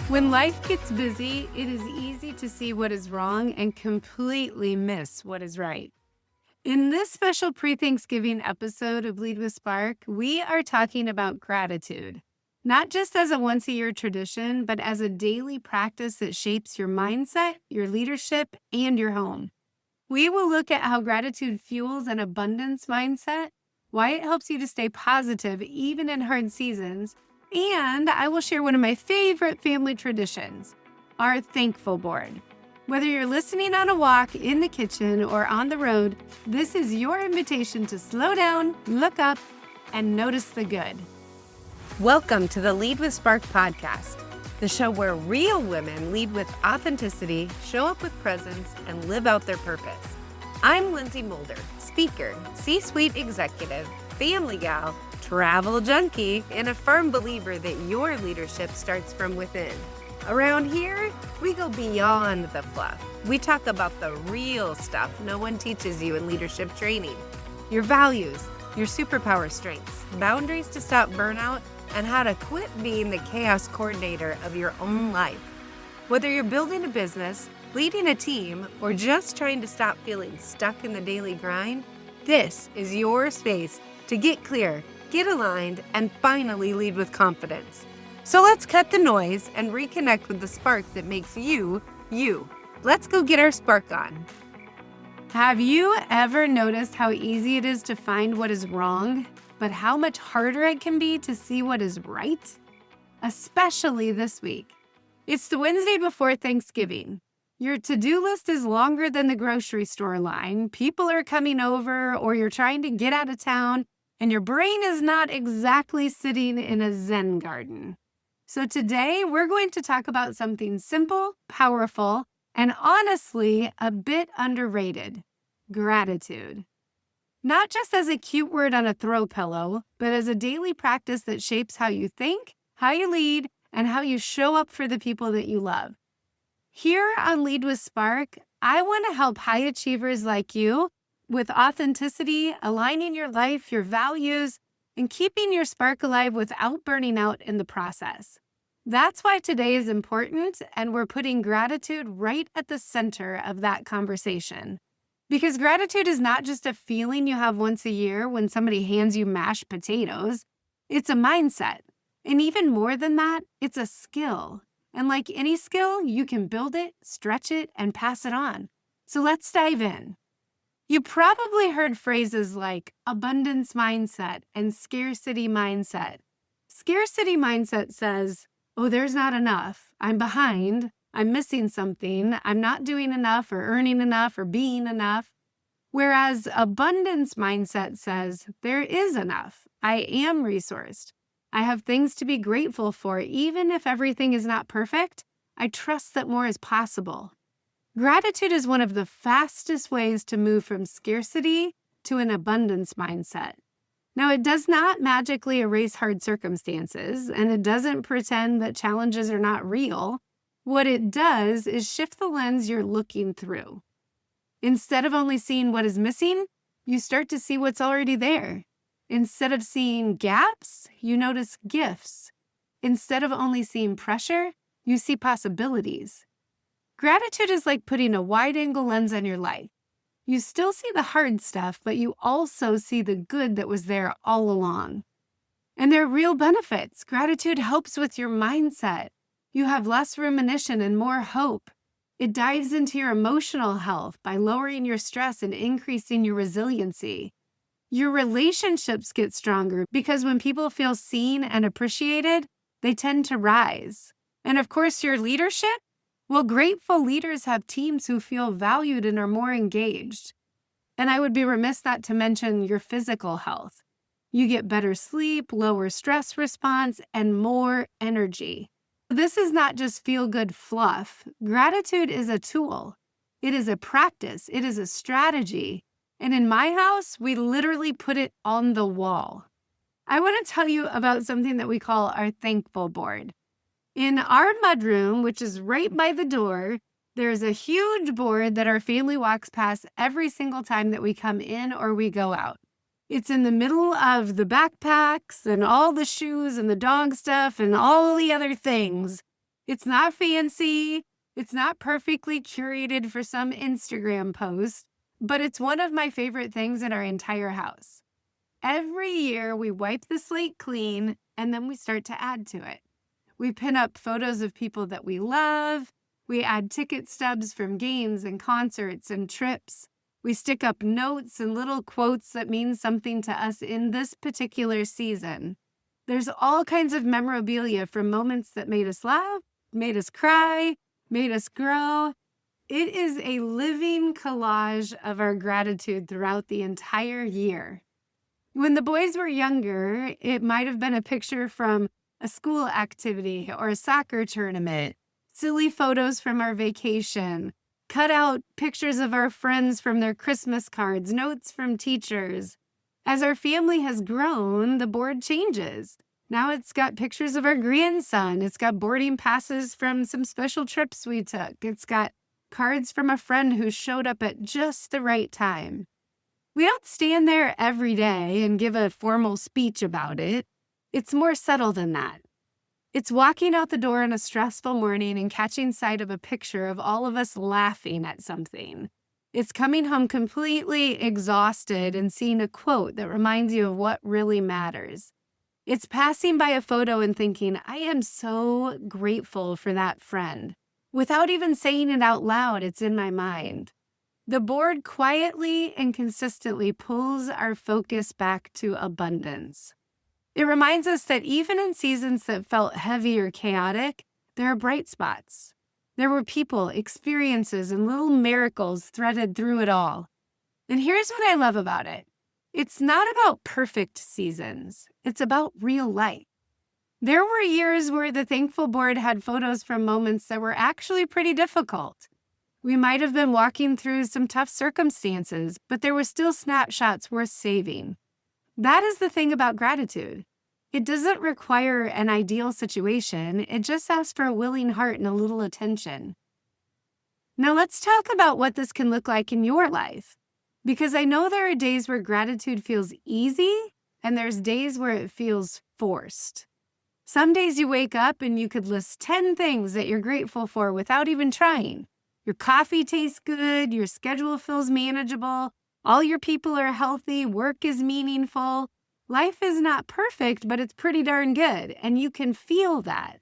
When life gets busy, it is easy to see what is wrong and completely miss what is right. In this special pre-Thanksgiving episode of Lead with Spark, we are talking about gratitude, not just as a once-a-year tradition, but as a daily practice that shapes your mindset, your leadership, and your home. We will look at how gratitude fuels an abundance mindset, why it helps you to stay positive even in hard seasons, and I will share one of my favorite family traditions, our Thankful Board. Whether you're listening on a walk, in the kitchen, or on the road, this is your invitation to slow down, look up, and notice the good. Welcome to the Lead with Spark podcast, the show where real women lead with authenticity, show up with presence, and live out their purpose. I'm Lynsey Mulder, speaker, C-suite executive, family gal, travel junkie, and a firm believer that your leadership starts from within. Around here, we go beyond the fluff. We talk about the real stuff no one teaches you in leadership training. Your values, your superpower strengths, boundaries to stop burnout, and how to quit being the chaos coordinator of your own life. Whether you're building a business, leading a team, or just trying to stop feeling stuck in the daily grind, this is your space to get clear, get aligned, and finally lead with confidence. So let's cut the noise and reconnect with the spark that makes you, you. Let's go get our spark on. Have you ever noticed how easy it is to find what is wrong, but how much harder it can be to see what is right? Especially this week. It's the Wednesday before Thanksgiving. Your to-do list is longer than the grocery store line. People are coming over, or you're trying to get out of town, and your brain is not exactly sitting in a Zen garden. So today, we're going to talk about something simple, powerful, and honestly, a bit underrated: gratitude. Not just as a cute word on a throw pillow, but as a daily practice that shapes how you think, how you lead, and how you show up for the people that you love. Here on Lead with Spark, I want to help high achievers like you with authenticity, aligning your life, your values, and keeping your spark alive without burning out in the process. That's why today is important, and we're putting gratitude right at the center of that conversation. Because gratitude is not just a feeling you have once a year when somebody hands you mashed potatoes. It's a mindset. And even more than that, it's a skill. And like any skill, you can build it, stretch it, and pass it on. So let's dive in. You probably heard phrases like abundance mindset and scarcity mindset. Scarcity mindset says, oh, there's not enough. I'm behind. I'm missing something. I'm not doing enough or earning enough or being enough. Whereas abundance mindset says, there is enough. I am resourced. I have things to be grateful for. Even if everything is not perfect, I trust that more is possible. Gratitude is one of the fastest ways to move from scarcity to an abundance mindset. Now, it does not magically erase hard circumstances, and it doesn't pretend that challenges are not real. What it does is shift the lens you're looking through. Instead of only seeing what is missing, you start to see what's already there. Instead of seeing gaps, you notice gifts. Instead of only seeing pressure, you see possibilities. Gratitude is like putting a wide-angle lens on your life. You still see the hard stuff, but you also see the good that was there all along. And there are real benefits. Gratitude helps with your mindset. You have less rumination and more hope. It dives into your emotional health by lowering your stress and increasing your resiliency. Your relationships get stronger because when people feel seen and appreciated, they tend to rise. And of course, your leadership? Well, grateful leaders have teams who feel valued and are more engaged. And I would be remiss not to mention your physical health. You get better sleep, lower stress response, and more energy. This is not just feel-good fluff. Gratitude is a tool. It is a practice. It is a strategy. And in my house, we literally put it on the wall. I want to tell you about something that we call our Thankful Board. In our mudroom, which is right by the door, there's a huge board that our family walks past every single time that we come in or we go out. It's in the middle of the backpacks and all the shoes and the dog stuff and all the other things. It's not fancy. It's not perfectly curated for some Instagram post, but it's one of my favorite things in our entire house. Every year we wipe the slate clean and then we start to add to it. We pin up photos of people that we love. We add ticket stubs from games and concerts and trips. We stick up notes and little quotes that mean something to us in this particular season. There's all kinds of memorabilia from moments that made us laugh, made us cry, made us grow. It is a living collage of our gratitude throughout the entire year. When the boys were younger, it might have been a picture from a school activity or a soccer tournament, silly photos from our vacation, cut out pictures of our friends from their Christmas cards, notes from teachers. As our family has grown, the board changes. Now it's got pictures of our grandson. It's got boarding passes from some special trips we took. It's got cards from a friend who showed up at just the right time. We don't stand there every day and give a formal speech about it. It's more subtle than that. It's walking out the door on a stressful morning and catching sight of a picture of all of us laughing at something. It's coming home completely exhausted and seeing a quote that reminds you of what really matters. It's passing by a photo and thinking, I am so grateful for that friend. Without even saying it out loud, it's in my mind. The board quietly and consistently pulls our focus back to abundance. It reminds us that even in seasons that felt heavy or chaotic, there are bright spots. There were people, experiences, and little miracles threaded through it all. And here's what I love about it. It's not about perfect seasons. It's about real life. There were years where the Thankful board had photos from moments that were actually pretty difficult. We might have been walking through some tough circumstances, but there were still snapshots worth saving. That is the thing about gratitude. It doesn't require an ideal situation. It just asks for a willing heart and a little attention. Now let's talk about what this can look like in your life, because I know there are days where gratitude feels easy and there's days where it feels forced. Some days you wake up and you could list 10 things that you're grateful for without even trying. Your coffee tastes good, your schedule feels manageable, all your people are healthy, work is meaningful. Life is not perfect, but it's pretty darn good, and you can feel that.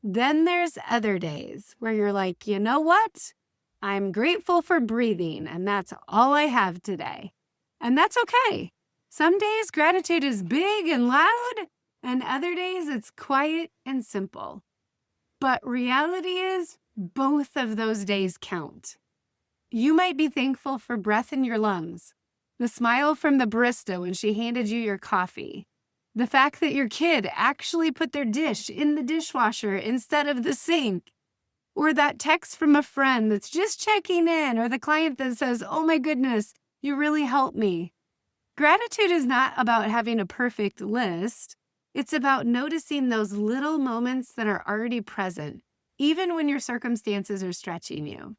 Then there's other days where you're like, you know what? I'm grateful for breathing, and that's all I have today. And that's okay. Some days gratitude is big and loud, and other days it's quiet and simple. But reality is, both of those days count. You might be thankful for breath in your lungs, the smile from the barista when she handed you your coffee, the fact that your kid actually put their dish in the dishwasher instead of the sink, or that text from a friend that's just checking in, or the client that says, oh my goodness, you really helped me. Gratitude is not about having a perfect list. It's about noticing those little moments that are already present, even when your circumstances are stretching you.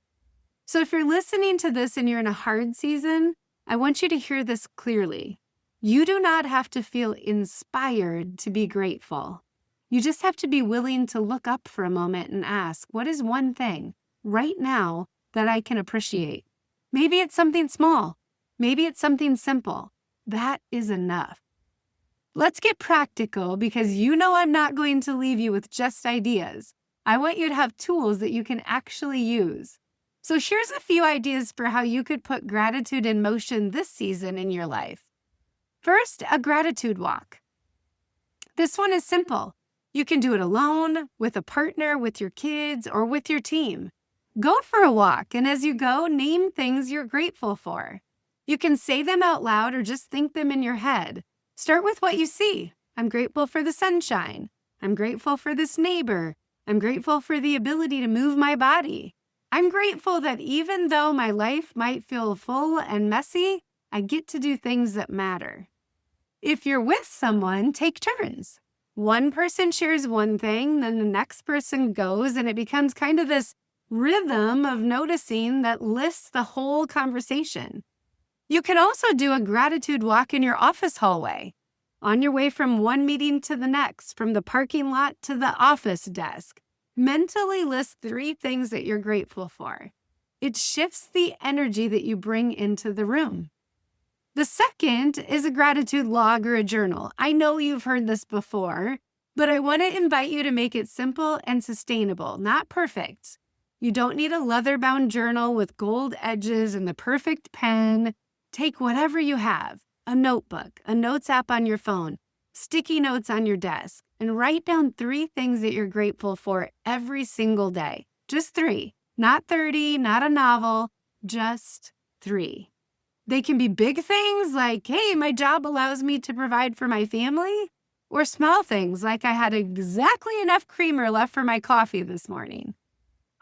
So if you're listening to this and you're in a hard season, I want you to hear this clearly. You do not have to feel inspired to be grateful. You just have to be willing to look up for a moment and ask, what is one thing right now that I can appreciate? Maybe it's something small. Maybe it's something simple. That is enough. Let's get practical, because you know I'm not going to leave you with just ideas. I want you to have tools that you can actually use. So here's a few ideas for how you could put gratitude in motion this season in your life. First, a gratitude walk. This one is simple. You can do it alone, with a partner, with your kids, or with your team. Go for a walk, and as you go, name things you're grateful for. You can say them out loud or just think them in your head. Start with what you see. I'm grateful for the sunshine. I'm grateful for this neighbor. I'm grateful for the ability to move my body. I'm grateful that even though my life might feel full and messy, I get to do things that matter. If you're with someone, take turns. One person shares one thing, then the next person goes, and it becomes kind of this rhythm of noticing that lists the whole conversation. You can also do a gratitude walk in your office hallway, on your way from one meeting to the next, from the parking lot to the office desk. Mentally list 3 things that you're grateful for. It shifts the energy that you bring into the room. The second is a gratitude log or a journal. I know you've heard this before, but I want to invite you to make it simple and sustainable, not perfect. You don't need a leather-bound journal with gold edges and the perfect pen. Take whatever you have, a notebook, a notes app on your phone, sticky notes on your desk, and write down 3 things that you're grateful for every single day. Just 3, not 30, not a novel, just 3. They can be big things like, hey, my job allows me to provide for my family, or small things like I had exactly enough creamer left for my coffee this morning.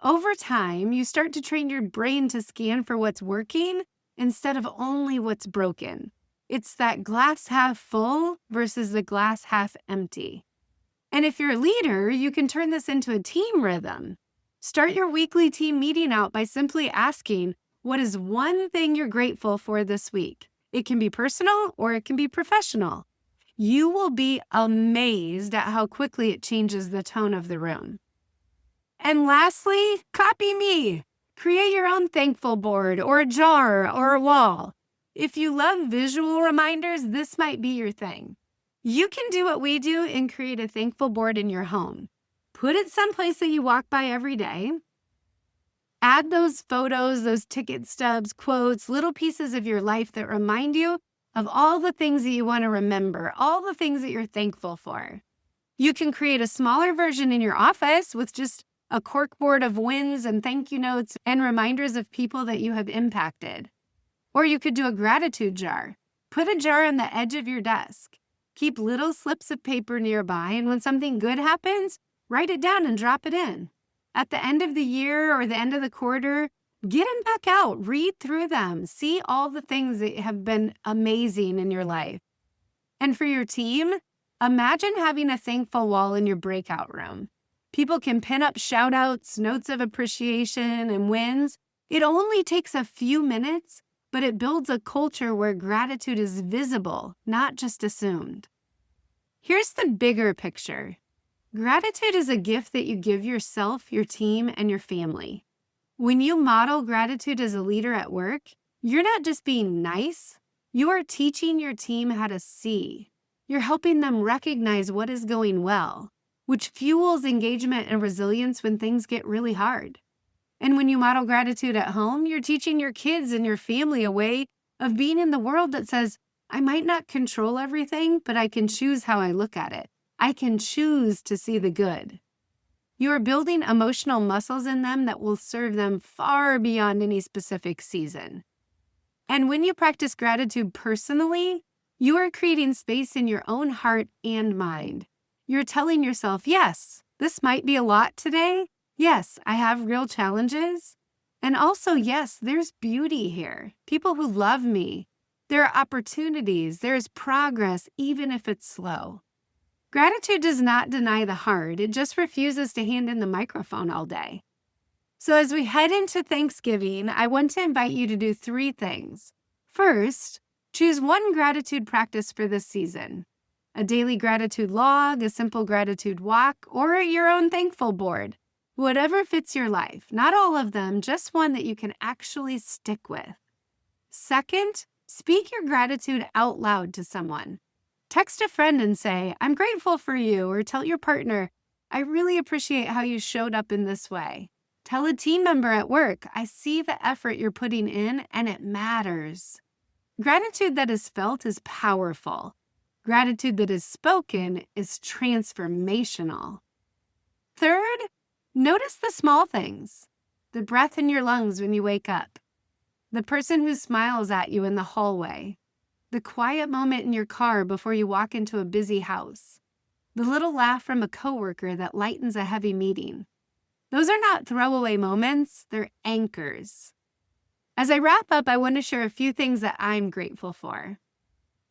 Over time, you start to train your brain to scan for what's working instead of only what's broken. It's that glass half full versus the glass half empty. And if you're a leader, you can turn this into a team rhythm. Start your weekly team meeting out by simply asking, what is one thing you're grateful for this week? It can be personal or it can be professional. You will be amazed at how quickly it changes the tone of the room. And lastly, copy me. Create your own thankful board or a jar or a wall. If you love visual reminders, this might be your thing. You can do what we do and create a thankful board in your home. Put it someplace that you walk by every day. Add those photos, those ticket stubs, quotes, little pieces of your life that remind you of all the things that you want to remember, all the things that you're thankful for. You can create a smaller version in your office with just a corkboard of wins and thank you notes and reminders of people that you have impacted. Or you could do a gratitude jar. Put a jar on the edge of your desk. Keep little slips of paper nearby, and when something good happens, write it down and drop it in. At the end of the year or the end of the quarter, get them back out, read through them, see all the things that have been amazing in your life. And for your team, imagine having a thankful wall in your breakout room. People can pin up shout outs, notes of appreciation, and wins. It only takes a few minutes, but it builds a culture where gratitude is visible, not just assumed. Here's the bigger picture. Gratitude is a gift that you give yourself, your team, and your family. When you model gratitude as a leader at work, you're not just being nice, you are teaching your team how to see. You're helping them recognize what is going well, which fuels engagement and resilience when things get really hard. And when you model gratitude at home, you're teaching your kids and your family a way of being in the world that says, I might not control everything, but I can choose how I look at it. I can choose to see the good. You are building emotional muscles in them that will serve them far beyond any specific season. And when you practice gratitude personally, you are creating space in your own heart and mind. You're telling yourself, yes, this might be a lot today. Yes, I have real challenges. And also, yes, there's beauty here. People who love me. There are opportunities. There is progress, even if it's slow. Gratitude does not deny the hard. It just refuses to hand in the microphone all day. So as we head into Thanksgiving, I want to invite you to do 3 things. First, choose one gratitude practice for this season. A daily gratitude log, a simple gratitude walk, or your own thankful board. Whatever fits your life. Not all of them, just one that you can actually stick with. Second, speak your gratitude out loud to someone. Text a friend and say, I'm grateful for you, or tell your partner, I really appreciate how you showed up in this way. Tell a team member at work, I see the effort you're putting in and it matters. Gratitude that is felt is powerful. Gratitude that is spoken is transformational. Third, notice the small things. The breath in your lungs when you wake up. The person who smiles at you in the hallway. The quiet moment in your car before you walk into a busy house. The little laugh from a coworker that lightens a heavy meeting. Those are not throwaway moments, they're anchors. As I wrap up, I want to share a few things that I'm grateful for.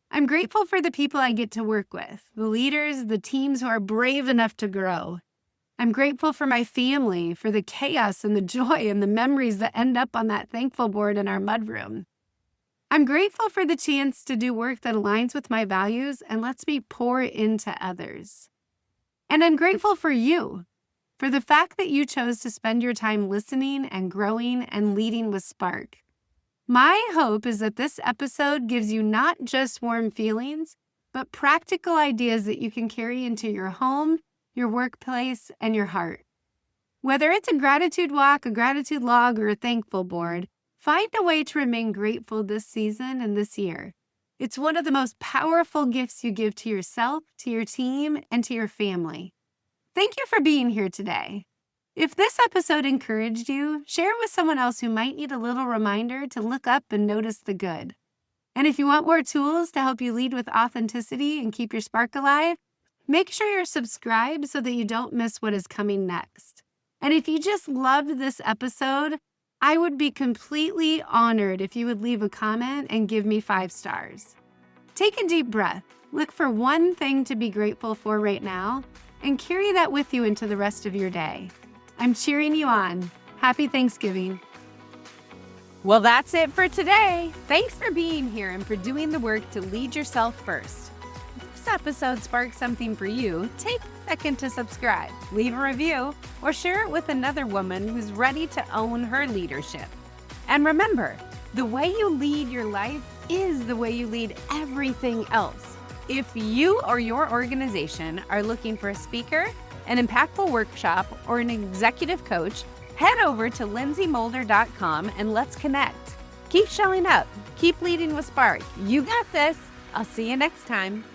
I'm grateful for the people I get to work with, the leaders, the teams who are brave enough to grow. I'm grateful for my family, for the chaos and the joy and the memories that end up on that thankful board in our mudroom. I'm grateful for the chance to do work that aligns with my values and lets me pour into others. And I'm grateful for you, for the fact that you chose to spend your time listening and growing and leading with Spark. My hope is that this episode gives you not just warm feelings, but practical ideas that you can carry into your home, your workplace, and your heart. Whether it's a gratitude walk, a gratitude log, or a thankful board, find a way to remain grateful this season and this year. It's one of the most powerful gifts you give to yourself, to your team, and to your family. Thank you for being here today. If this episode encouraged you, share it with someone else who might need a little reminder to look up and notice the good. And if you want more tools to help you lead with authenticity and keep your spark alive, make sure you're subscribed so that you don't miss what is coming next. And if you just loved this episode, I would be completely honored if you would leave a comment and give me 5 stars. Take a deep breath, look for one thing to be grateful for right now, and carry that with you into the rest of your day. I'm cheering you on. Happy Thanksgiving. Well, that's it for today. Thanks for being here and for doing the work to lead yourself first. If this episode sparked something for you, take a second to subscribe, leave a review, or share it with another woman who's ready to own her leadership. And remember, the way you lead your life is the way you lead everything else. If you or your organization are looking for a speaker, an impactful workshop, or an executive coach, head over to lynseymoulder.com and let's connect. Keep showing up. Keep leading with Spark. You got this. I'll see you next time.